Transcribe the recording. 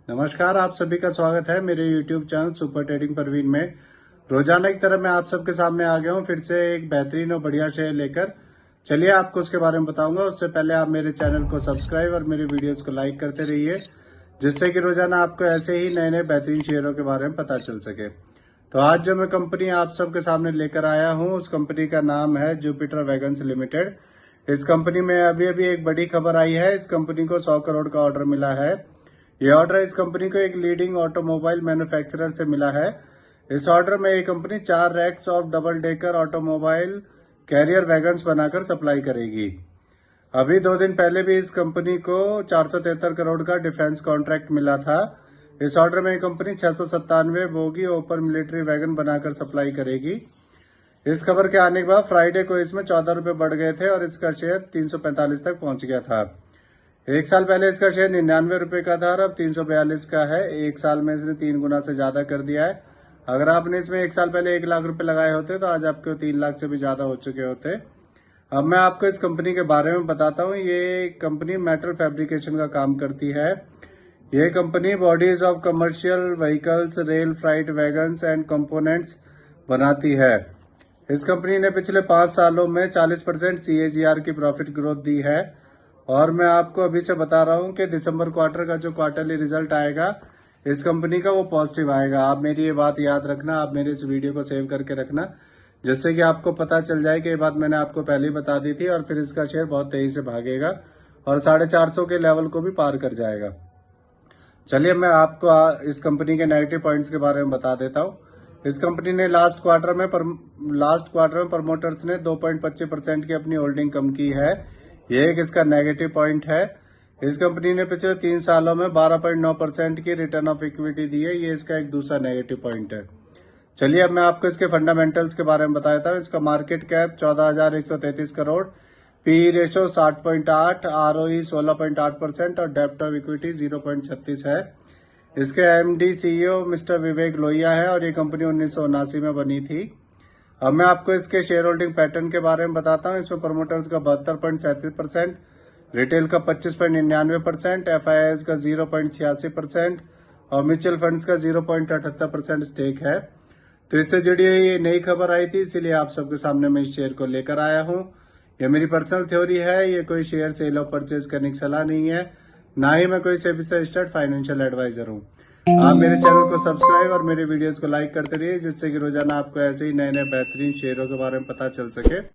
नमस्कार, आप सभी का स्वागत है मेरे YouTube channel super trading Parveen में। रोजाना की तरह मैं आप सबके सामने आ गया हूं फिर से एक बेहतरीन और बढ़िया शेयर लेकर। चलिए आपको उसके बारे में बताऊंगा। उससे पहले आप मेरे चैनल को सब्सक्राइब और मेरे वीडियोस को लाइक करते रहिए, जिससे कि रोजाना आपको ऐसे ही नए नए बेहतरीन शेयरों के बारे में पता चल सके। तो आज जो मैं कंपनी आप सबके सामने लेकर आया हूँ, उस कंपनी का नाम है जुपिटर वैगन्स लिमिटेड। इस कंपनी में अभी अभी एक बड़ी खबर आई है। इस कंपनी को 100 करोड़ का ऑर्डर मिला है। ये ऑर्डर इस कंपनी को एक लीडिंग ऑटोमोबाइल मैन्युफैक्चरर से मिला है। इस ऑर्डर में ये company 4 racks of double decker automobile carrier wagons बनाकर सप्लाई करेगी। अभी 2 दिन पहले भी इस कंपनी को 473 करोड़ का डिफेंस कॉन्ट्रैक्ट मिला था। इस ऑर्डर में ये company 697 bogie open military wagon बनाकर सप्लाई करेगी। इस खबर के आने के बाद फ्राइडे को इसमें 14 रुपए बढ़ गए थे और इसका शेयर 345 तक पहुंच गया था। एक साल पहले इसका शेयर 99 रुपए का था और अब 342 का है। एक साल में इसने 3 गुना से ज्यादा कर दिया है। अगर आपने इसमें एक साल पहले 1 लाख रुपए लगाए होते तो आज आपके 3 लाख से भी ज्यादा हो चुके होते। अब मैं आपको इस कंपनी के बारे में बताता हूँ। ये कंपनी मेटल फैब्रिकेशन का काम करती है। ये company bodies of commercial vehicles, rail freight wagons and components बनाती है। इस कंपनी ने पिछले 5 सालों में 40% CAGR की प्रॉफिट ग्रोथ दी है। और मैं आपको अभी से बता रहा हूं कि दिसंबर क्वार्टर का जो क्वार्टरली रिजल्ट आएगा इस कंपनी का, वो पॉजिटिव आएगा। आप मेरी ये बात याद रखना, आप मेरे इस वीडियो को सेव करके रखना, जिससे कि आपको पता चल जाए कि ये बात मैंने आपको पहले ही बता दी थी। और फिर इसका शेयर बहुत तेजी से भागेगा और 450 के लेवल को भी पार कर जाएगा। चलिए मैं आपको इस कंपनी के नेगेटिव पॉइंट्स के बारे में बता देता हूँ। इस कंपनी ने लास्ट क्वार्टर में प्रमोटर्स ने 2.25% की अपनी होल्डिंग कम की है। ये एक इसका नेगेटिव पॉइंट है। इस कंपनी ने पिछले 3 सालों में 12.9% की रिटर्न ऑफ इक्विटी दी है। ये इसका एक दूसरा नेगेटिव पॉइंट है। चलिए अब मैं आपको इसके फंडामेंटल्स के बारे में बताता हूँ। इसका market cap 14,133 crore, PE ratio 60.8, ROE 16.8% और डेप्ट ऑफ इक्विटी 0.36 है। इसके MD CEO मिस्टर विवेक लोहिया है और ये कंपनी 1979 में बनी थी। अब मैं आपको इसके शेयर होल्डिंग पैटर्न के बारे में बताता हूँ। इसमें प्रोमोटर्स का 72.37%, रिटेल का 25.99%, FIIs का 0.86% और म्यूचुअल फंड्स का 0.78% स्टेक है। तो इससे जुड़ी हुई ये नई खबर आई थी, इसीलिए आप सबके सामने मैं इस शेयर को लेकर आया हूँ। ये मेरी पर्सनल थ्योरी है, ये कोई शेयर सेल और परचेज करने की सलाह नहीं है, ना ही मैं कोई सेबी रजिस्टर्ड फाइनेंशियल एडवाइजर हूँ। आप मेरे चैनल को सब्सक्राइब और मेरे वीडियोस को लाइक करते रहिए, जिससे कि रोजाना आपको ऐसे ही नए नए बेहतरीन शेयरों के बारे में पता चल सके।